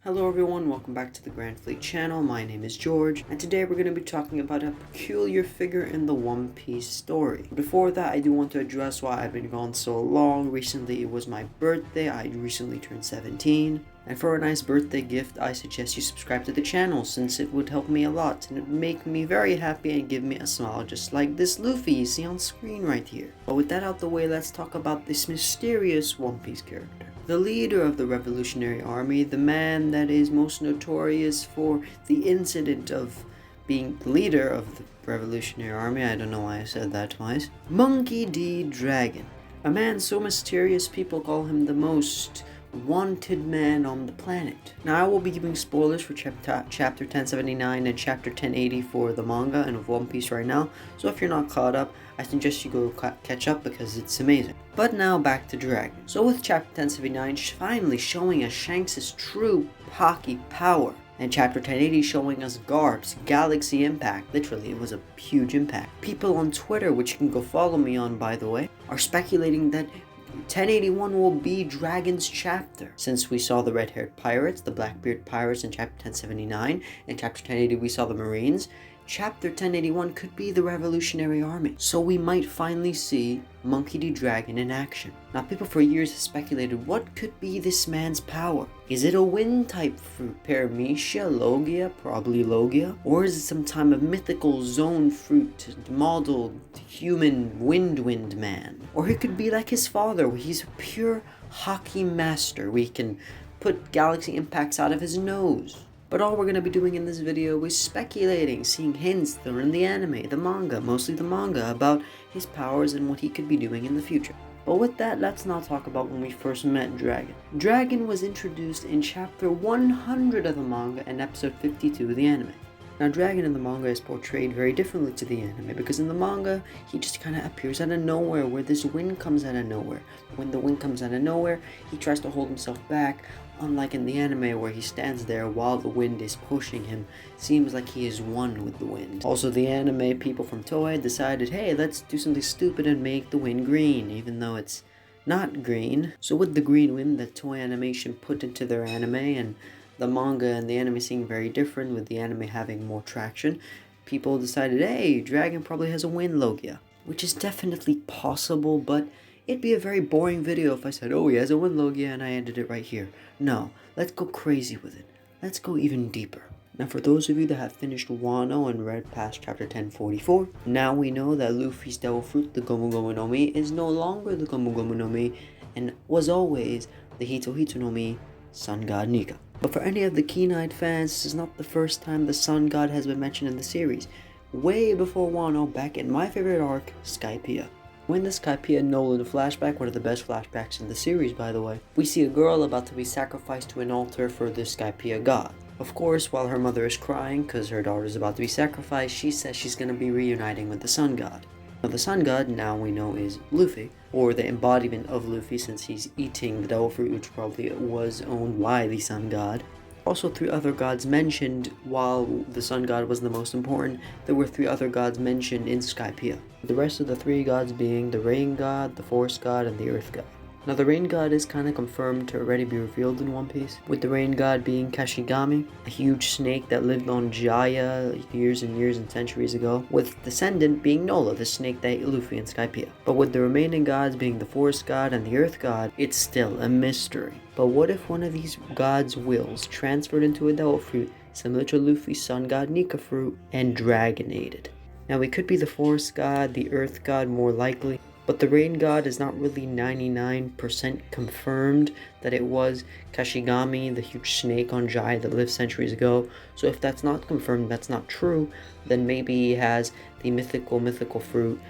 Hello everyone, welcome back to the Grand Fleet channel. My name is George, and today we're going to be talking about a peculiar figure in the One Piece story. Before that, I do want to address why I've been gone so long. Recently, it was my birthday. I recently turned 17. And for a nice birthday gift, I suggest you subscribe to the channel, since it would help me a lot, and it would make me very happy and give me a smile, just like this Luffy you see on screen right here. But with that out the way, let's talk about this mysterious One Piece character. The leader of the Revolutionary Army, the man that is most notorious for the incident of being the leader of the Revolutionary Army, I don't know why I said that twice, Monkey D. Dragon. A man so mysterious people call him the most wanted man on the planet. Now I will be giving spoilers for chapter 1079 and chapter 1080 for the manga and of One Piece right now, so if you're not caught up, I suggest you go catch up because it's amazing. But now back to Dragon. So with chapter 1079 finally showing us Shanks' true Haki power, and chapter 1080 showing us Garp's galaxy impact. Literally, it was a huge impact. People on Twitter, which you can go follow me on by the way, are speculating that 1081 will be Dragon's chapter. Since we saw the red-haired pirates, the Blackbeard pirates in chapter 1079, in chapter 1080 we saw the Marines, chapter 1081 could be the Revolutionary Army. So we might finally see Monkey D. Dragon in action. Now people for years have speculated what could be this man's power. Is it a wind type fruit, Paramecia, Logia, probably Logia? Or is it some type of mythical zone fruit, modeled human wind man? Or he could be like his father, where he's a pure Haki master, where he can put galaxy impacts out of his nose. But all we're going to be doing in this video is speculating, seeing hints that are in the anime, the manga, mostly the manga, about his powers and what he could be doing in the future. But with that, let's now talk about when we first met Dragon. Dragon was introduced in chapter 100 of the manga and episode 52 of the anime. Now Dragon in the manga is portrayed very differently to the anime, because in the manga, he just kind of appears out of nowhere, where this wind comes out of nowhere. When the wind comes out of nowhere, he tries to hold himself back, unlike in the anime where he stands there while the wind is pushing him. Seems like he is one with the wind. Also, the anime people from Toei decided, hey, let's do something stupid and make the wind green, even though it's not green. So with the green wind that Toei Animation put into their anime, and the manga and the anime seeing very different, with the anime having more traction, people decided, hey, Dragon probably has a wind Logia. Which is definitely possible, but it'd be a very boring video if I said, oh, he has a wind Logia and I ended it right here. No, let's go crazy with it. Let's go even deeper. Now for those of you that have finished Wano and read past chapter 1044, now we know that Luffy's devil fruit, the Gomu Gomu no Mi, is no longer the Gomu Gomu no Mi, and was always the Hito Hito no Mi, Sun God Nika. But for any of the keen-eyed fans, this is not the first time the Sun God has been mentioned in the series. Way before Wano, back in my favorite arc, Skypiea. When the Skypiea Nolan flashback, one of the best flashbacks in the series by the way, we see a girl about to be sacrificed to an altar for the Skypiea god. Of course, while her mother is crying because her daughter is about to be sacrificed, she says she's going to be reuniting with the Sun God. Now the Sun God, now we know, is Luffy, or the embodiment of Luffy, since he's eating the devil fruit, which probably was owned by the Sun God. Also, 3 other gods mentioned. While the Sun God was the most important, there were 3 other gods mentioned in Skypiea. The rest of the 3 gods being the Rain God, the Forest God, and the Earth God. Now the Rain God is kind of confirmed to already be revealed in One Piece, with the Rain God being Kashigami, a huge snake that lived on Jaya years and years and centuries ago, with descendant being Nola, the snake that ate Luffy in Skypiea. But with the remaining gods being the Forest God and the Earth God, it's still a mystery. But what if one of these gods' wills transferred into a devil fruit, similar to Luffy's Sun God Nika fruit, and dragonated? Now it could be the Forest God, the Earth God more likely, but the Rain God is not really 99% confirmed that it was Kashigami, the huge snake on Jai that lived centuries ago. So if that's not confirmed, that's not true, then maybe he has the mythical fruit,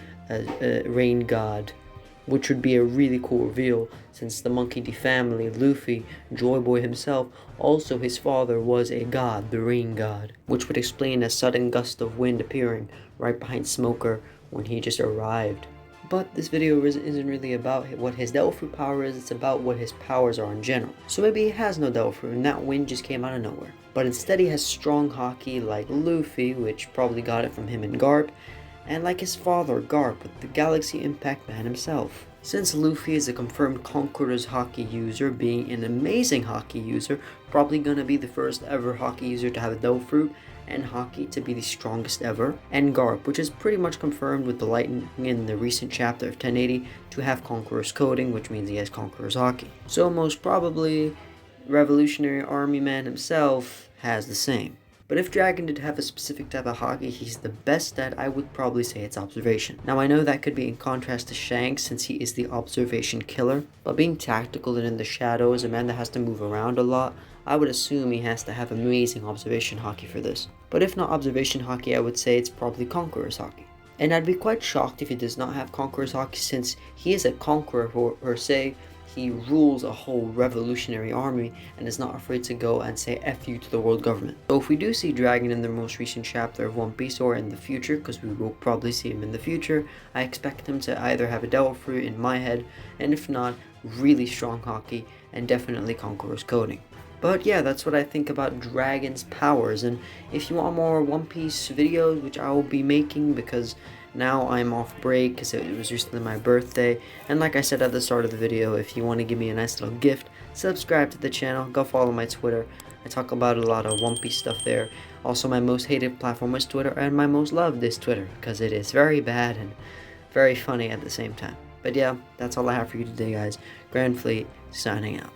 Rain God, which would be a really cool reveal, since the Monkey D family, Luffy, Joy Boy himself, also his father was a god, the Rain God, which would explain a sudden gust of wind appearing right behind Smoker when he just arrived. But this video isn't really about what his devil fruit power is, it's about what his powers are in general. So maybe he has no devil fruit and that wind just came out of nowhere. But instead he has strong Haki like Luffy, which probably got it from him and Garp, and like his father Garp with the Galaxy Impact Man himself. Since Luffy is a confirmed Conqueror's Haki user, being an amazing Haki user, probably gonna be the first ever Haki user to have a Devil Fruit, and Haki to be the strongest ever, and Garp, which is pretty much confirmed with the lightning in the recent chapter of 1080 to have Conqueror's coding, which means he has Conqueror's Haki. So most probably, Revolutionary Army Man himself has the same. But if Dragon did have a specific type of Haki he's the best at, I would probably say it's Observation. Now I know that could be in contrast to Shanks since he is the Observation killer, but being tactical and in the shadows, a man that has to move around a lot, I would assume he has to have amazing Observation Haki for this. But if not Observation Haki, I would say it's probably Conqueror's Haki. And I'd be quite shocked if he does not have Conqueror's Haki since he is a conqueror per se. He rules a whole revolutionary army and is not afraid to go and say F you to the world government. So if we do see Dragon in the most recent chapter of One Piece or in the future, because we will probably see him in the future, I expect him to either have a Devil Fruit in my head, and if not, really strong Haki and definitely Conqueror's coding. But yeah, that's what I think about Dragon's powers, and if you want more One Piece videos, which I will be making because now I'm off break because it was recently my birthday, and like I said at the start of the video, if you want to give me a nice little gift, subscribe to the channel, go follow my Twitter. I talk about a lot of One Piece stuff there. Also, my most hated platform is Twitter, and my most loved is Twitter because it is very bad and very funny at the same time. But yeah, that's all I have for you today, guys. Grand Fleet, signing out.